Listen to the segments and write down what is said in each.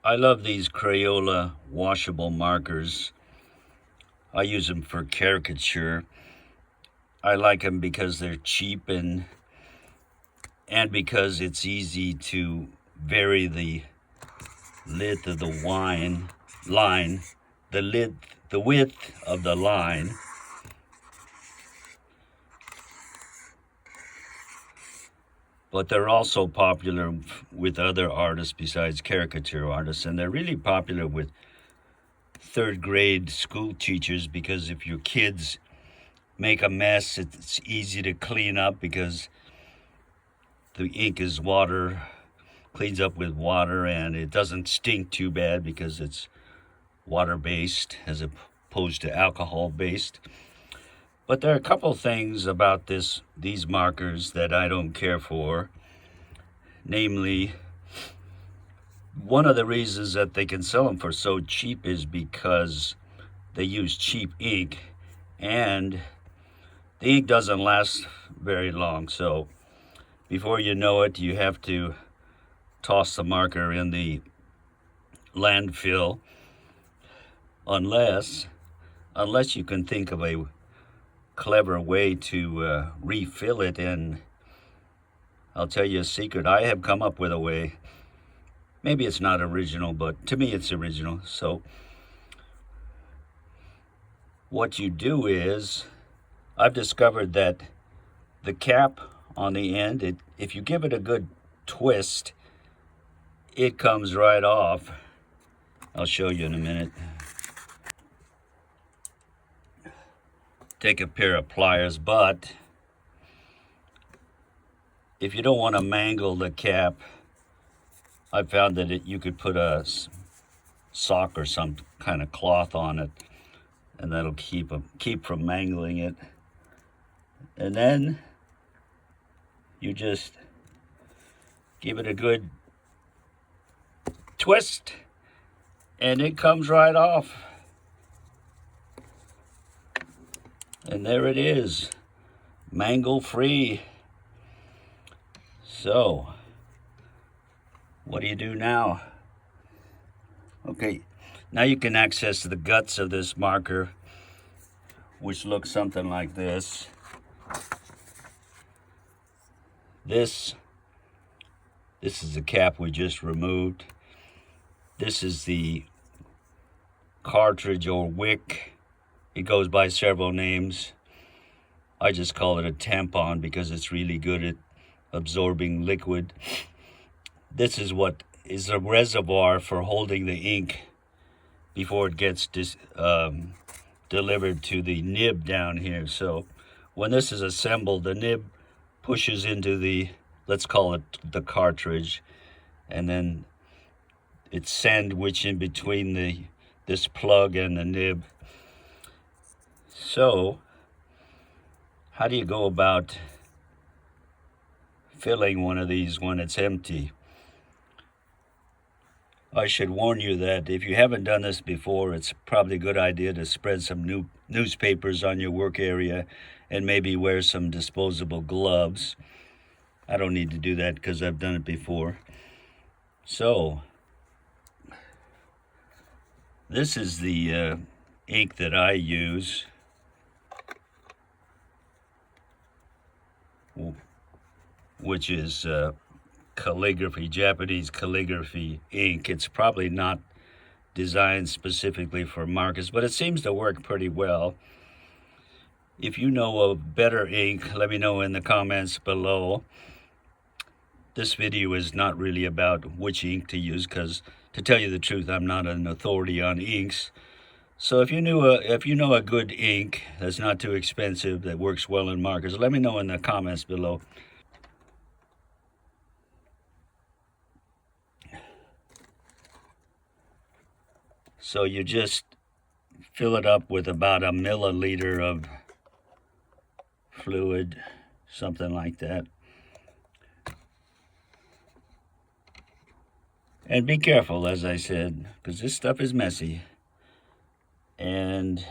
I love these Crayola washable markers. I use them for caricature. I like them because they're cheap and because it's easy to vary the width of the line, the width of the line. But they're also popular with other artists besides caricature artists, and they're really popular with third grade school teachers because if your kids make a mess, it's easy to clean up because the ink is water, cleans up with water, and it doesn't stink too bad because it's water based as opposed to alcohol based. But there are a couple things about these markers that I don't care for. Namely, one of the reasons that they can sell them for so cheap is because they use cheap ink, and the ink doesn't last very long. So before you know it, you have to toss the marker in the landfill unless you can think of a clever way to refill it. And I'll tell you a secret, I have come up with a way. Maybe it's not original, but to me it's original. So what you do is, I've discovered that the cap on the end, if you give it a good twist, it comes right off. I'll show you in a minute. Take a pair of pliers, but if you don't want to mangle the cap, I found that you could put a sock or some kind of cloth on it, and that'll keep from mangling it. And then you just give it a good twist, and it comes right off. And there it is, mangle free. So, what do you do now? Okay, now you can access the guts of this marker, which looks something like this. This is the cap we just removed. This is the cartridge or wick. It goes by several names. I just call it a tampon because it's really good at absorbing liquid. This is what is a reservoir for holding the ink before it gets delivered to the nib down here. So when this is assembled, the nib pushes into the, let's call it the cartridge, and then it's sandwiched in between this plug and the nib. So how do you go about filling one of these when it's empty? I should warn you that if you haven't done this before, it's probably a good idea to spread some newspapers on your work area and maybe wear some disposable gloves. I don't need to do that because I've done it before. So this is the ink that I use, which is calligraphy, Japanese calligraphy ink. It's probably not designed specifically for markers, but it seems to work pretty well. If you know of better ink, let me know in the comments below. This video is not really about which ink to use because, to tell you the truth, I'm not an authority on inks. So if you know a good ink that's not too expensive, that works well in markers, let me know in the comments below. So you just fill it up with about a milliliter of fluid, something like that. And be careful, as I said, because this stuff is messy. And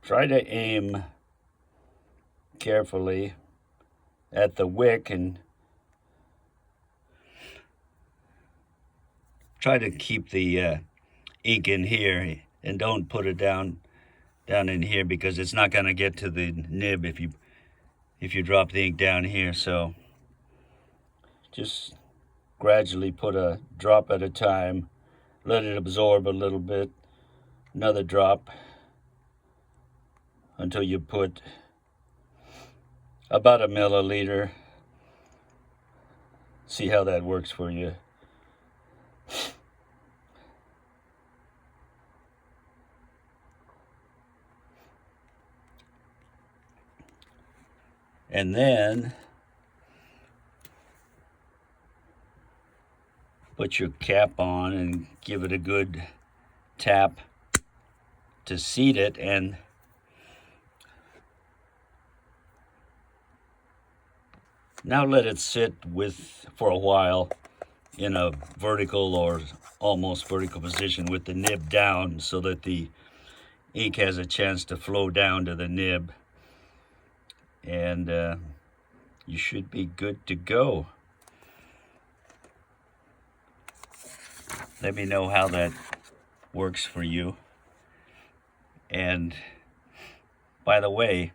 try to aim carefully at the wick and try to keep the ink in here and don't put it down in here, because it's not going to get to the nib if you drop the ink down here. So just gradually put a drop at a time, let it absorb a little bit, another drop, until you put about a milliliter. See how that works for you. And then put your cap on and give it a good tap to seat it, and now let it sit for a while in a vertical or almost vertical position with the nib down, so that the ink has a chance to flow down to the nib, and you should be good to go. Let me know how that works for you. And by the way,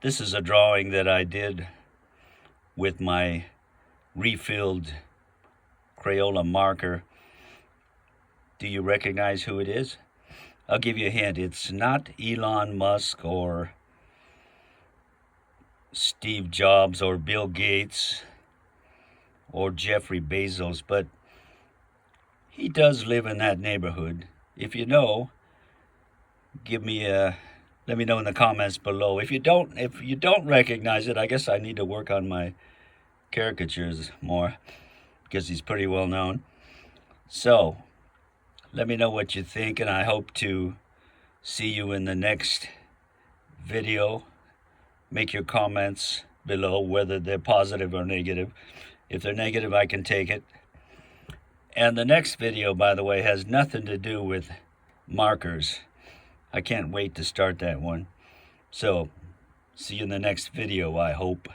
this is a drawing that I did with my refilled Crayola marker. Do you recognize who it is? I'll give you a hint. It's not Elon Musk or Steve Jobs or Bill Gates or Jeffrey Bezos, but he does live in that neighborhood. If you know, let me know in the comments below. If you don't recognize it, I guess I need to work on my caricatures more, because he's pretty well known. So let me know what you think, and I hope to see you in the next video. Make your comments below, whether they're positive or negative. If they're negative, I can take it. And the next video, by the way, has nothing to do with markers. I can't wait to start that one. So see you in the next video, I hope.